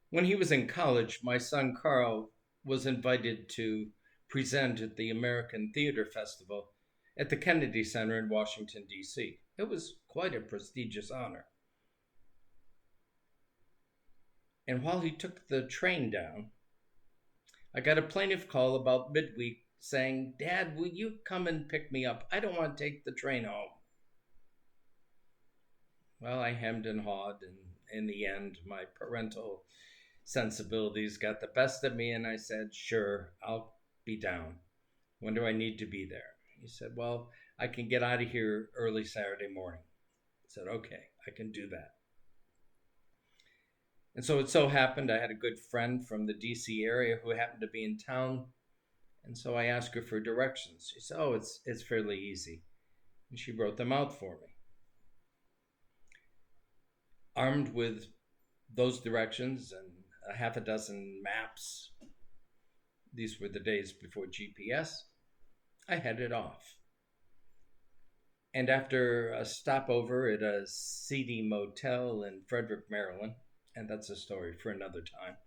When he was in college, my son Carl was invited to present at the American Theater Festival at the Kennedy Center in Washington, D.C. It was quite a prestigious honor. And while he took the train down, I got a plaintive call about midweek saying, "Dad, will you come and pick me up? I don't want to take the train home." Well, I hemmed and hawed, and in the end, my parental sensibilities got the best of me, and I said, "Sure, I'll be down. When do I need to be there?" He said, "Well, I can get out of here early Saturday morning." I said, "Okay, I can do that." And so it so happened I had a good friend from the DC area who happened to be in town. And so I asked her for directions. She said, "Oh, it's fairly easy." And she wrote them out for me. Armed with those directions and a half a dozen maps, these were the days before GPS, I headed off. And after a stopover at a seedy motel in Frederick, Maryland, and that's a story for another time,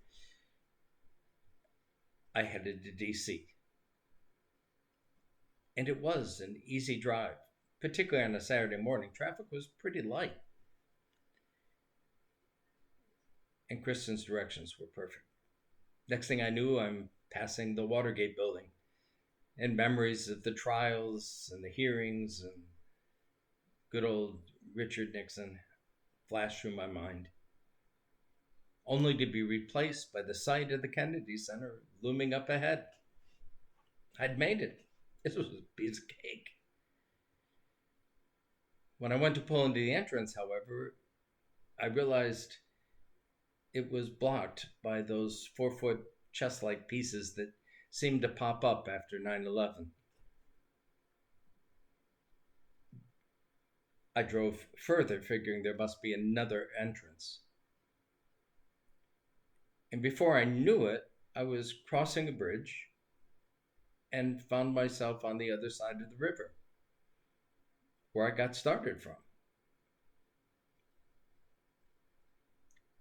I headed to DC. And it was an easy drive, particularly on a Saturday morning. Traffic was pretty light, and Kristen's directions were perfect. Next thing I knew, I'm passing the Watergate building, and memories of the trials and the hearings and good old Richard Nixon flashed through my mind, only to be replaced by the sight of the Kennedy Center looming up ahead. I'd made it. This was a piece of cake. When I went to pull into the entrance, however, I realized it was blocked by those 4 foot chest like pieces that seemed to pop up after 9/11. I drove further, figuring there must be another entrance. And before I knew it, I was crossing a bridge and found myself on the other side of the river where I got started from.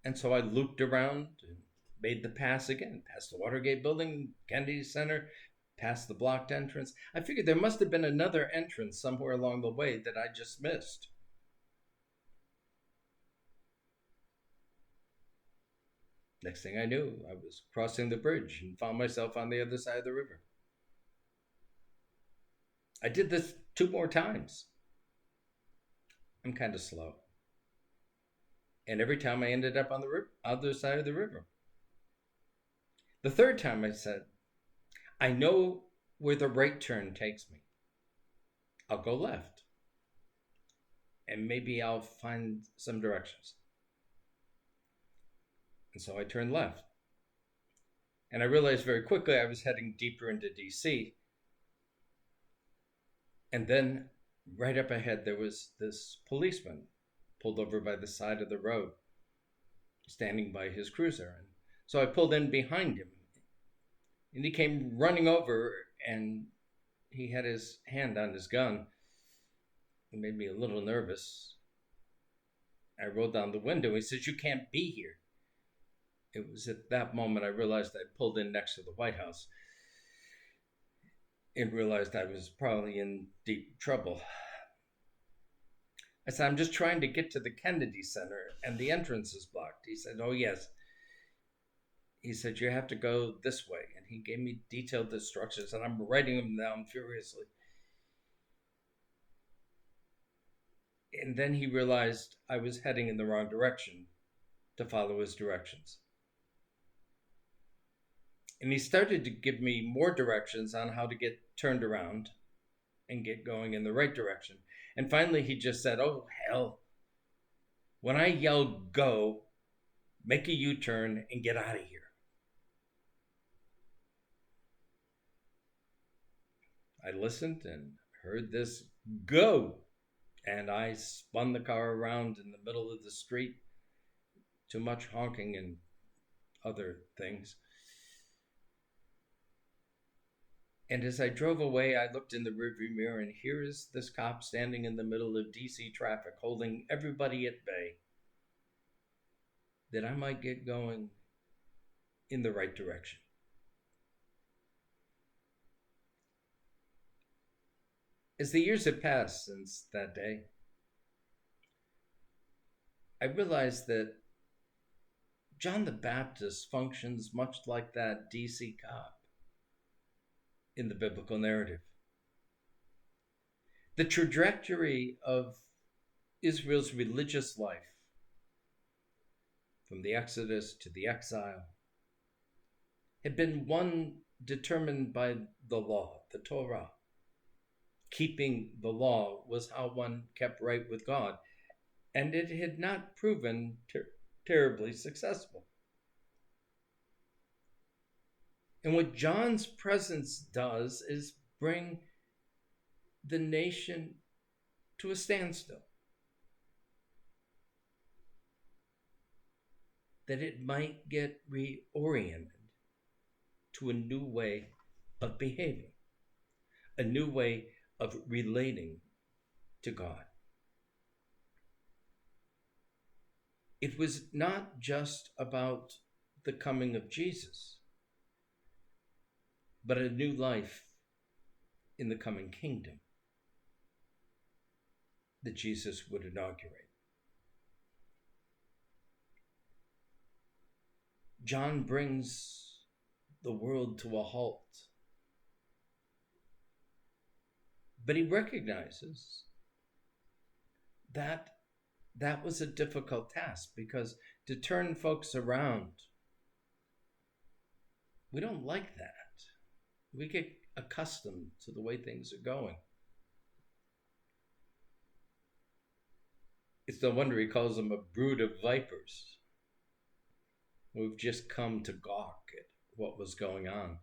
And so I looped around and made the pass again, past the Watergate building, Kennedy Center, past the blocked entrance. I figured there must have been another entrance somewhere along the way that I just missed. Next thing I knew, I was crossing the bridge and found myself on the other side of the river. I did this 2 more times. I'm kind of slow. And every time I ended up on the other side of the river. The third time I said, "I know where the right turn takes me. I'll go left, and maybe I'll find some directions." And so I turned left. And I realized very quickly I was heading deeper into DC. And then right up ahead, there was this policeman pulled over by the side of the road, standing by his cruiser. And so I pulled in behind him, and he came running over, and he had his hand on his gun. It made me a little nervous. I rolled down the window. He says, "You can't be here." It was at that moment I realized I'd pulled in next to the White House and realized I was probably in deep trouble. I said, "I'm just trying to get to the Kennedy Center and the entrance is blocked." He said, "Oh, yes." He said, "You have to go this way." And he gave me detailed instructions, and I'm writing them down furiously. And then he realized I was heading in the wrong direction to follow his directions. And he started to give me more directions on how to get turned around and get going in the right direction. And finally, he just said, "Oh, hell. When I yell go, make a U turn and get out of here." I listened and heard this go. And I spun the car around in the middle of the street. Too much honking and other things. And as I drove away, I looked in the rearview mirror, and here is this cop standing in the middle of DC traffic, holding everybody at bay, that I might get going in the right direction. As the years have passed since that day, I realized that John the Baptist functions much like that DC cop in the biblical narrative. The trajectory of Israel's religious life, from the Exodus to the exile, had been one determined by the law, the Torah. Keeping the law was how one kept right with God, and it had not proven terribly successful. And what John's presence does is bring the nation to a standstill, that it might get reoriented to a new way of behaving, a new way of relating to God. It was not just about the coming of Jesus, but a new life in the coming kingdom that Jesus would inaugurate. John brings the world to a halt, but he recognizes that that was a difficult task, because to turn folks around, we don't like that. We get accustomed to the way things are going. It's no wonder he calls them a brood of vipers. We've just come to gawk at what was going on,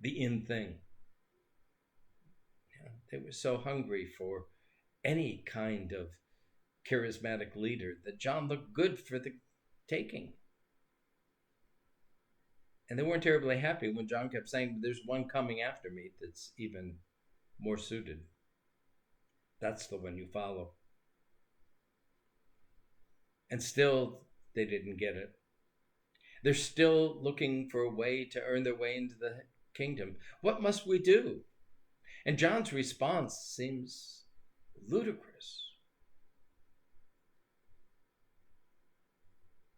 the in thing. Yeah, they were so hungry for any kind of charismatic leader that John looked good for the taking. And they weren't terribly happy when John kept saying, there's one coming after me that's even more suited. That's the one you follow. And still, they didn't get it. They're still looking for a way to earn their way into the kingdom. What must we do? And John's response seems ludicrous.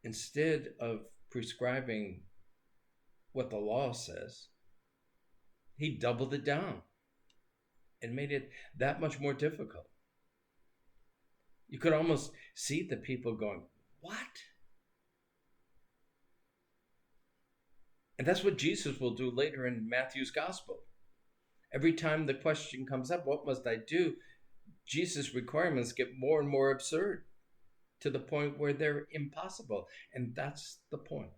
Instead of prescribing what the law says, he doubled it down and made it that much more difficult. You could almost see the people going, what? And that's what Jesus will do later in Matthew's gospel. Every time the question comes up, what must I do? Jesus' requirements get more and more absurd, to the point where they're impossible. And that's the point.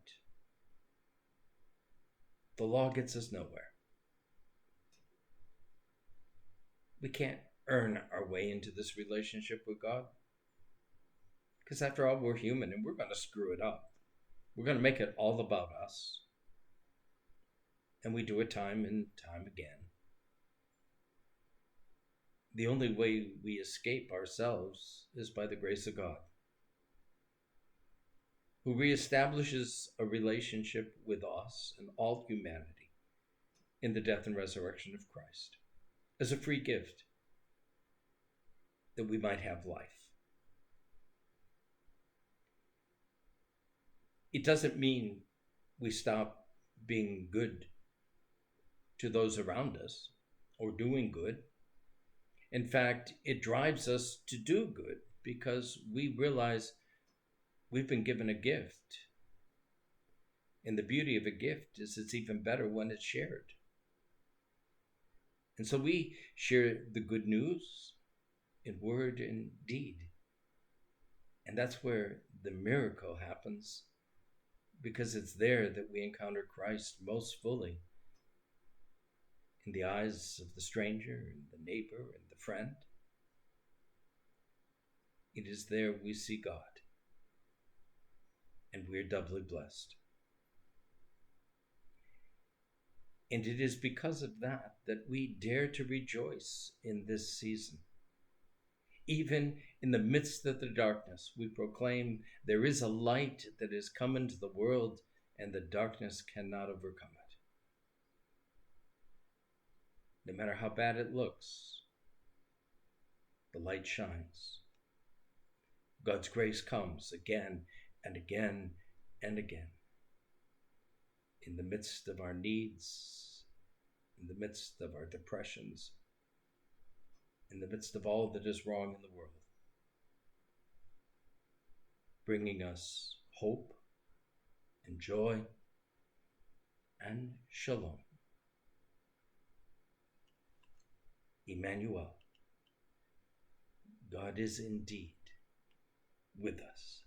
The law gets us nowhere. We can't earn our way into this relationship with God, because after all, we're human and we're going to screw it up. We're going to make it all about us. And we do it time and time again. The only way we escape ourselves is by the grace of God, who reestablishes a relationship with us and all humanity in the death and resurrection of Christ as a free gift, that we might have life. It doesn't mean we stop being good to those around us or doing good. In fact, it drives us to do good, because we realize we've been given a gift. And the beauty of a gift is it's even better when it's shared. And so we share the good news in word and deed. And that's where the miracle happens, because it's there that we encounter Christ most fully, in the eyes of the stranger and the neighbor and the friend. It is there we see God, and we're doubly blessed. And it is because of that that we dare to rejoice in this season. Even in the midst of the darkness, we proclaim there is a light that has come into the world, and the darkness cannot overcome it. No matter how bad it looks, the light shines. God's grace comes again and again and again. In the midst of our needs, in the midst of our depressions, in the midst of all that is wrong in the world, bringing us hope and joy and shalom. Emmanuel, God is indeed with us.